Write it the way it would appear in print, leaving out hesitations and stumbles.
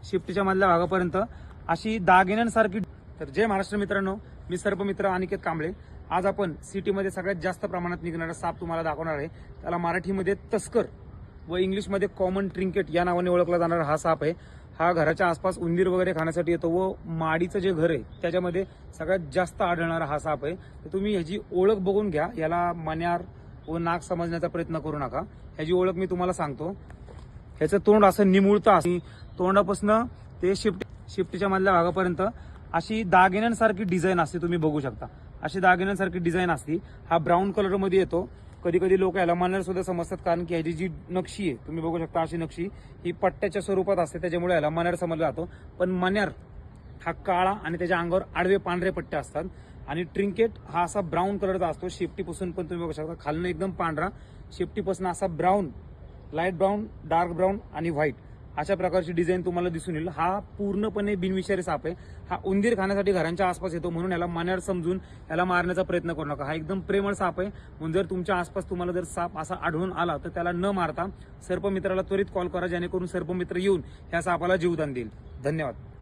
शिफ्टीच्या मधल्या भागापर्यंत अशी दागिन्यांसारखी। तर जय महाराष्ट्र मित्रांनो, मी सर्पमित्र अनिकेत कांबळे। आज आपण सिटीमध्ये सगळ्यात जास्त प्रमाणात निघणारा साप तुम्हाला दाखवणार आहे। त्याला मराठीमध्ये तस्कर व इंग्लिशमध्ये कॉमन ट्रिंकेट या नावाने ओळखला जाणारा हा साप आहे। हा घराच्या आसपास उंदीर वगैरे खाण्यासाठी येतो व माडीचं जे घर आहे त्याच्यामध्ये सगळ्यात जास्त आढळणारा हा साप आहे। तर तुम्ही ह्याची ओळख बघून घ्या, याला मण्यार व नाक समजण्याचा प्रयत्न करू नका। ह्याची ओळख मी तुम्हाला सांगतो। ह्याचं तोंड असं निमुळतं असं, तोंडापासून ते शिफ्टीच्या मधल्या भागापर्यंत अशी दागिन्यांसारखी डिझाईन असते, तुम्ही बघू शकता। अशी दागिन्यांसारखी डिझाईन असते। हा ब्राऊन कलर मध्ये येतो। कधी कधी लोक याला मण्यार सुद्धा समजतात, कारण की ह्याची जी नक्षी आहे तुम्ही बघू शकता, अशी नक्षी ही पट्ट्याच्या स्वरूपात असते, त्याच्यामुळे याला मण्यार समजला जातो। पण मण्यार हा काळा आणि त्याच्या अंगावर आडवे पांढरे पट्टे असतात आणि ट्रिंकेट हा असा ब्राऊन कलरचा असतो। शेपटीपासून पण तुम्ही बघू शकता खालनं एकदम पांढरा, शेपटीपासून असा brown, light brown, dark brown आणि व्हाईट अशा प्रकारची डिझाईन तुम्हाला दिसून येईल। हा पूर्णपणे बिनविषारी साप आहे। हा उंदीर खाण्यासाठी घरांच्या आसपास येतो, म्हणून याला मण्यार समजून याला मारण्याचा प्रयत्न करू नका। हा एकदम प्रेमळ साप आहे, म्हणून जर तुमच्या आसपास तुम्हाला जर साप असा आढळून आला तर त्याला न मारता सर्पमित्राला त्वरित कॉल करा, जेणेकरून सर्पमित्र येऊन ह्या सापाला जीवदान देईल। धन्यवाद।